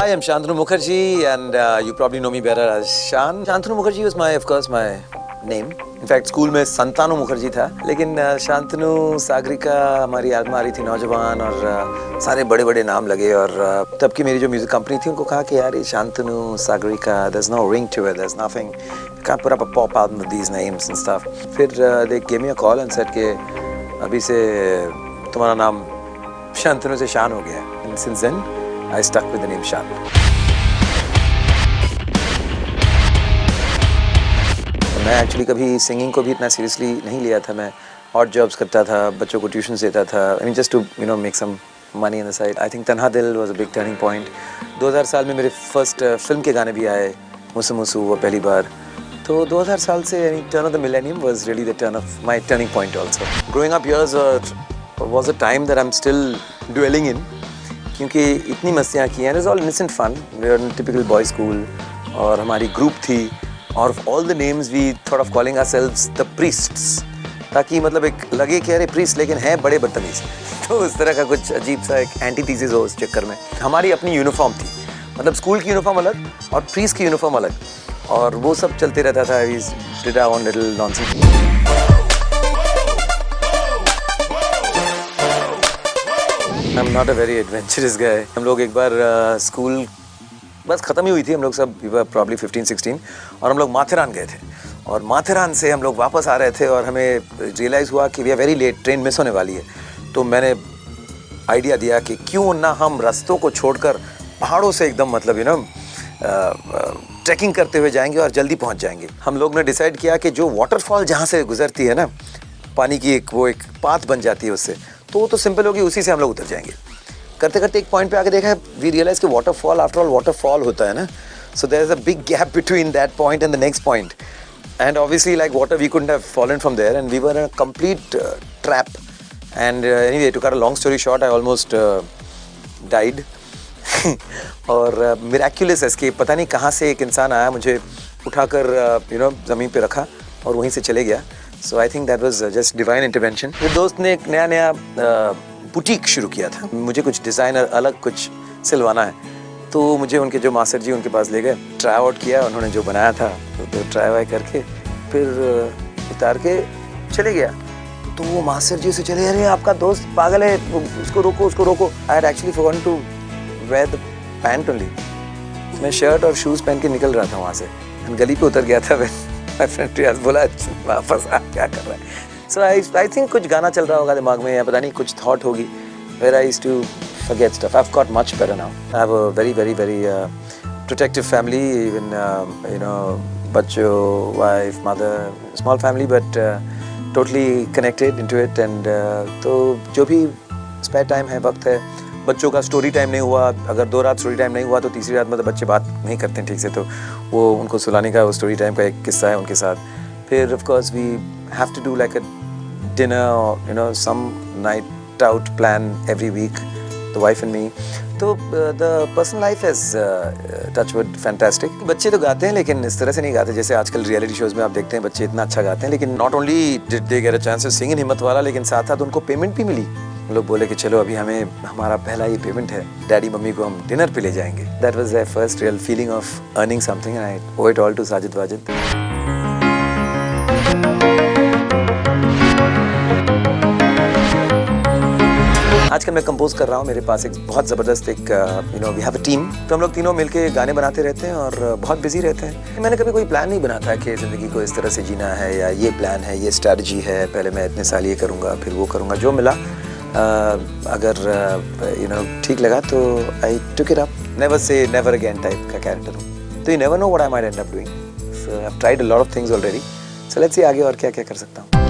Hi, I'm Shantanu Mukherjee, and you probably know me better as Shan. Shantanu Mukherjee was of course, my name. In fact, school में संतानु मुखर्जी था, लेकिन शांतनु, सागरिका हमारी याद में आ रही थी, नौजवान, और सारे बड़े-बड़े नाम लगे, और तब की मेरी जो म्यूजिक कंपनी थी उनको कहा कि यार ये Shantanu, Sagarika, there's no ring to it, there's nothing, you can't put up a pop album with these names and stuff. फिर they gave me a call and said कि अभी से तुम्हारा नाम शांतनु से शान हो गया, and since then I stuck with the name Shan. मैं एक्चुअली कभी सिंगिंग को भी इतना सीरियसली नहीं लिया था. मैं ऑड जॉब्स करता था, बच्चों को ट्यूशन देता था, I mean just to make some money on the side. I think Tanha Dil was a big turning point. 2000 साल में मेरे फर्स्ट फिल्म के गाने भी आए, मुसु मुसु वो पहली बार. तो 2000 साल से turn of the millennium was really the turn of my turning point also. Growing up years was a time that I am still dwelling in, क्योंकि इतनी मस्तियाँ की हैं. It is all innocent fun. We are in typical boy school, और हमारी group थी, और all the names we thought of calling ourselves the priests, ताकि मतलब एक लगे कि अरे प्रीस्ट लेकिन हैं बड़े बदतमीज. तो उस तरह का कुछ अजीब सा एक एंटीथीसिस हो उस चक्कर में. हमारी अपनी यूनिफॉर्म थी, मतलब स्कूल की यूनिफॉर्म अलग और प्रीस्ट की यूनिफॉर्म अलग, और वो सब चलते रहता था. We did our own little nonsense. I am not a very adventurous guy. हम लोग एक बार स्कूल बस ख़त्म ही हुई थी, हम लोग सब प्रॉब्ली 15-16, और हम लोग माथेरान गए थे, और माथेरान से हम लोग वापस आ रहे थे, और हमें रियलाइज़ हुआ कि we are very late, train miss होने वाली है. तो मैंने आइडिया दिया कि क्यों ना हम रास्तों को छोड़कर पहाड़ों से एकदम मतलब ट्रैकिंग करते हुए जाएंगे और जल्दी पहुंच जाएंगे. हम लोग ने डिसाइड किया कि जो वाटरफॉल जहाँ से गुजरती है ना, पानी की एक पाथ बन जाती है उससे, तो वो तो सिंपल होगी, उसी से हम लोग उतर जाएंगे. करते करते एक पॉइंट पे आके देखा, वी रियलाइज कि वाटरफॉल आफ्टर ऑल वाटरफॉल होता है ना, so there is a big gap between that point and the next point, and obviously like water we couldn't have fallen from there, and we were in a complete trap. And anyway, to cut a long story short, I almost died. और miraculous escape. पता नहीं कहाँ से एक इंसान आया, मुझे उठाकर ज़मीन पे रखा और वहीं से चले गया. So I think that was just divine intervention. मेरे दोस्त ने एक नया बुटीक शुरू किया था. मुझे कुछ डिज़ाइनर अलग कुछ सिलवाना है, तो मुझे उनके जो मास्टर जी उनके पास ले गए, ट्राई आउट किया. उन्होंने जो बनाया था तो ट्राई वाई करके फिर उतार के चले गया. तो वो मास्टर जी से चले, अरे आपका दोस्त पागल है, उसको रोको उसको रोको. I had actually forgotten to wear the pant only. मैं शर्ट और शूज़ पहन के निकल रहा था वहाँ से, गली पे उतर गया था. माय फ्रेंड रियाज बोला, वापस आ, क्या कर रहा है. So I think कुछ गाना चल रहा होगा दिमाग में, या पता नहीं कुछ थॉट होगी, where I used to forget stuff. I've got much better now. I have a very protective family, even बच्चों, wife, mother, small family, but totally connected into it. And तो जो भी spare time है, वक्त है, बच्चों का स्टोरी टाइम नहीं हुआ, अगर 2 रात स्टोरी टाइम नहीं हुआ तो तीसरी रात मतलब बच्चे बात नहीं करते हैं ठीक से, तो वो उनको सुलाने का वो स्टोरी टाइम का एक किस्सा है उनके साथ. फिर of course we have to do like a dinner or some night out plan every week, the wife and me. तो the personal life is touch wood fantastic. बच्चे तो गाते हैं, लेकिन इस तरह से नहीं गाते जैसे आजकल रियलिटी शोज़ में आप देखते हैं बच्चे इतना अच्छा गाते हैं. लेकिन not only did they get a chance to sing in हिम्मत वाला, लेकिन साथ साथ उनको पेमेंट भी मिली. लोग बोले कि चलो अभी हमें हमारा पहला ये पेमेंट है, डैडी मम्मी को हम डिनर पे ले जाएंगे. That was their first real feeling of earning something, and I owe it all to Sajid Wajid. आजकल मैं कंपोज कर रहा हूँ. मेरे पास एक बहुत ज़बरदस्त एक वी हैव अ टीम, तो हम लोग तीनों मिलके गाने बनाते रहते हैं और बहुत बिजी रहते हैं. मैंने कभी कोई प्लान नहीं बना था कि ज़िंदगी को इस तरह से जीना है, या ये प्लान है, ये स्ट्रैटेजी है, पहले मैं इतने साल ये करूँगा फिर वो करूँगा. जो मिला अगर ठीक लगा तो I took it up. Never say never again type का कैरेक्टर हूँ, तो you never know what I might end up doing. So I have tried a lot of things already. So let's see आगे और क्या क्या कर सकता हूँ.